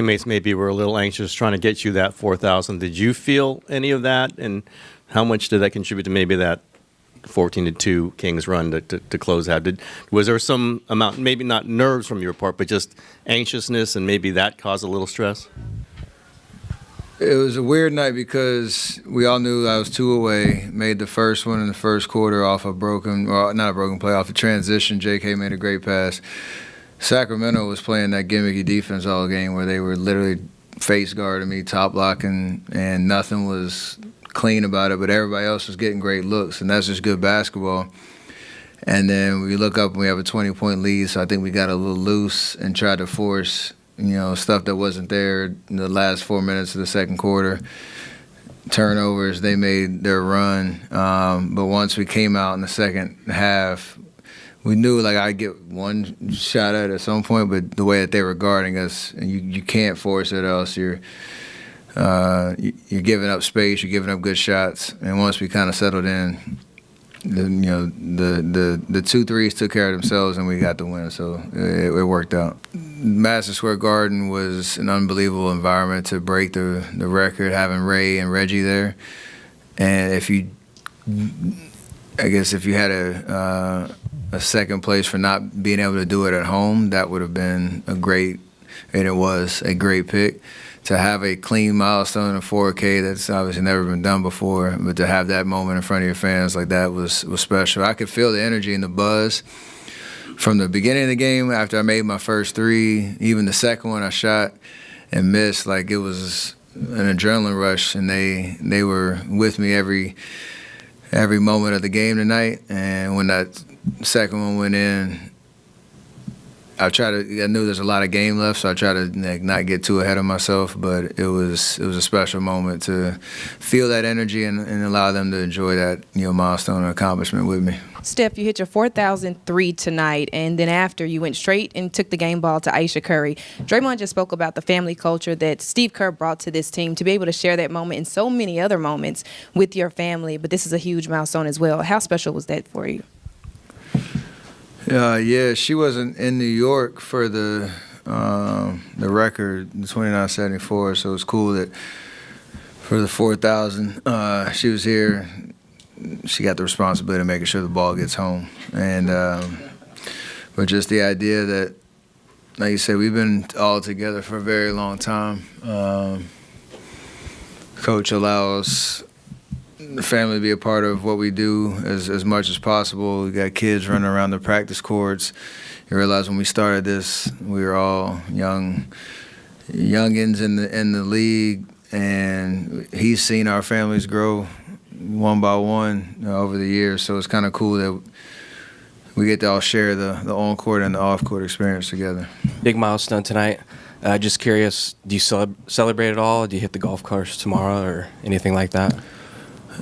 Teammates maybe were a little anxious trying to get you that 4,000. Did you feel any of that, and how much did that contribute to maybe that 14-2 Kings run to close out? Was there some amount, maybe not nerves from your part, but just anxiousness, and maybe that caused a little stress? It was a weird night because we all knew I was 2 away. Made the first one in the first quarter off a broken, well, not a broken play, off a transition. J.K. made a great pass. Sacramento was playing that gimmicky defense all game where they were literally face guarding me, top blocking, and nothing was clean about it, but everybody else was getting great looks, and that's just good basketball. And then we look up and we have a 20-point lead, so I think we got a little loose and tried to force stuff that wasn't there in the last 4 minutes of the second quarter. Turnovers, they made their run. But once we came out in the second half, we knew I'd get one shot at it at some point, but the way that they were guarding us, and you can't force it, or else you're giving up space, you're giving up good shots. And once we kind of settled in, the 2 threes took care of themselves, and we got the win, so it worked out. Madison Square Garden was an unbelievable environment to break the record, having Ray and Reggie there. And if you had a second place for not being able to do it at home, that would have been a great pick. To have a clean milestone in 4K, that's obviously never been done before, but to have that moment in front of your fans like that was special. I could feel the energy and the buzz from the beginning of the game after I made my first 3, even the second one I shot and missed. It was an adrenaline rush, and they were with me every moment of the game tonight. And when that second one went in, I knew there's a lot of game left, so I tried to not get too ahead of myself, but it was a special moment to feel that energy and allow them to enjoy that milestone and accomplishment with me. Steph, you hit your 4,003 tonight, and then after you went straight and took the game ball to Ayesha Curry. Draymond just spoke about the family culture that Steve Kerr brought to this team, to be able to share that moment and so many other moments with your family, but this is a huge milestone as well. How special was that for you? Yeah, she wasn't in New York for the record, the 2974, so it was cool that for the 4,000, she was here. She got the responsibility of making sure the ball gets home. And but just the idea that, like you said, we've been all together for a very long time. Coach allows the family to be a part of what we do as much as possible. We got kids running around the practice courts. You realize when we started this, we were all youngins in the league, and he's seen our families grow one by one over the years. So it's kind of cool that we get to all share the on-court and the off-court experience together. Big milestone tonight. Just curious, do you celebrate at all? Do you hit the golf course tomorrow or anything like that?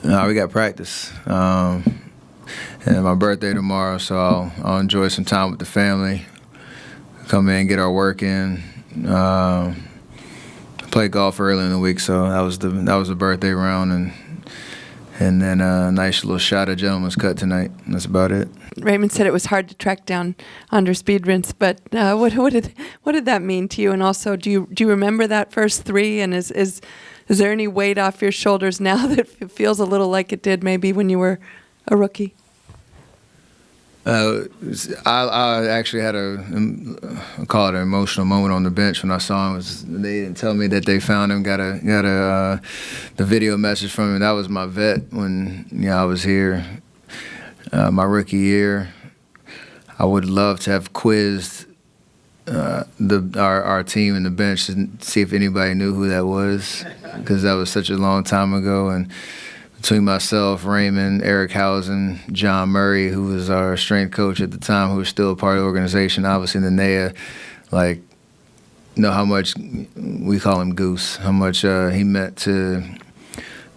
No, we got practice. And my birthday tomorrow, so I'll enjoy some time with the family. Come in, get our work in. Play golf early in the week, so that was the birthday round, and then a nice little shot of gentleman's cut tonight. That's about it. Raymond said it was hard to track down Andre Speedrin's, but what did that mean to you? And also, do you remember that first 3? And is there any weight off your shoulders now that it feels a little like it did maybe when you were a rookie? I actually had I call it an emotional moment on the bench when I saw him. They didn't tell me that they found him. Got the video message from him. That was my vet when I was here, my rookie year. I would love to have quizzed our team and the bench to see if anybody knew who that was, because that was such a long time ago. And between myself, Raymond, Eric Housen, John Murray, who was our strength coach at the time, who was still a part of the organization, obviously in the NAIA, know how much, we call him Goose, how much he meant to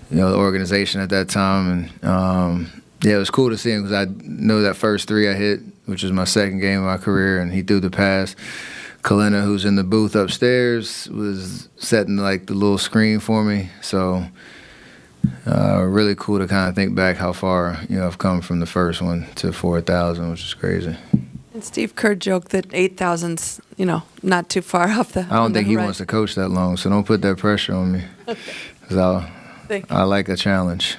the organization at that time. And it was cool to see him, because I know that first 3 I hit, which was my second game of my career, and he threw the pass. Kalina, who's in the booth upstairs, was setting the little screen for me. So really cool to kind of think back how far I've come from the first one to 4,000, which is crazy. And Steve Kerr joked that 8,000's, not too far off the. I don't think he wants to coach that long, so don't put that pressure on me. 'Cause I like a challenge.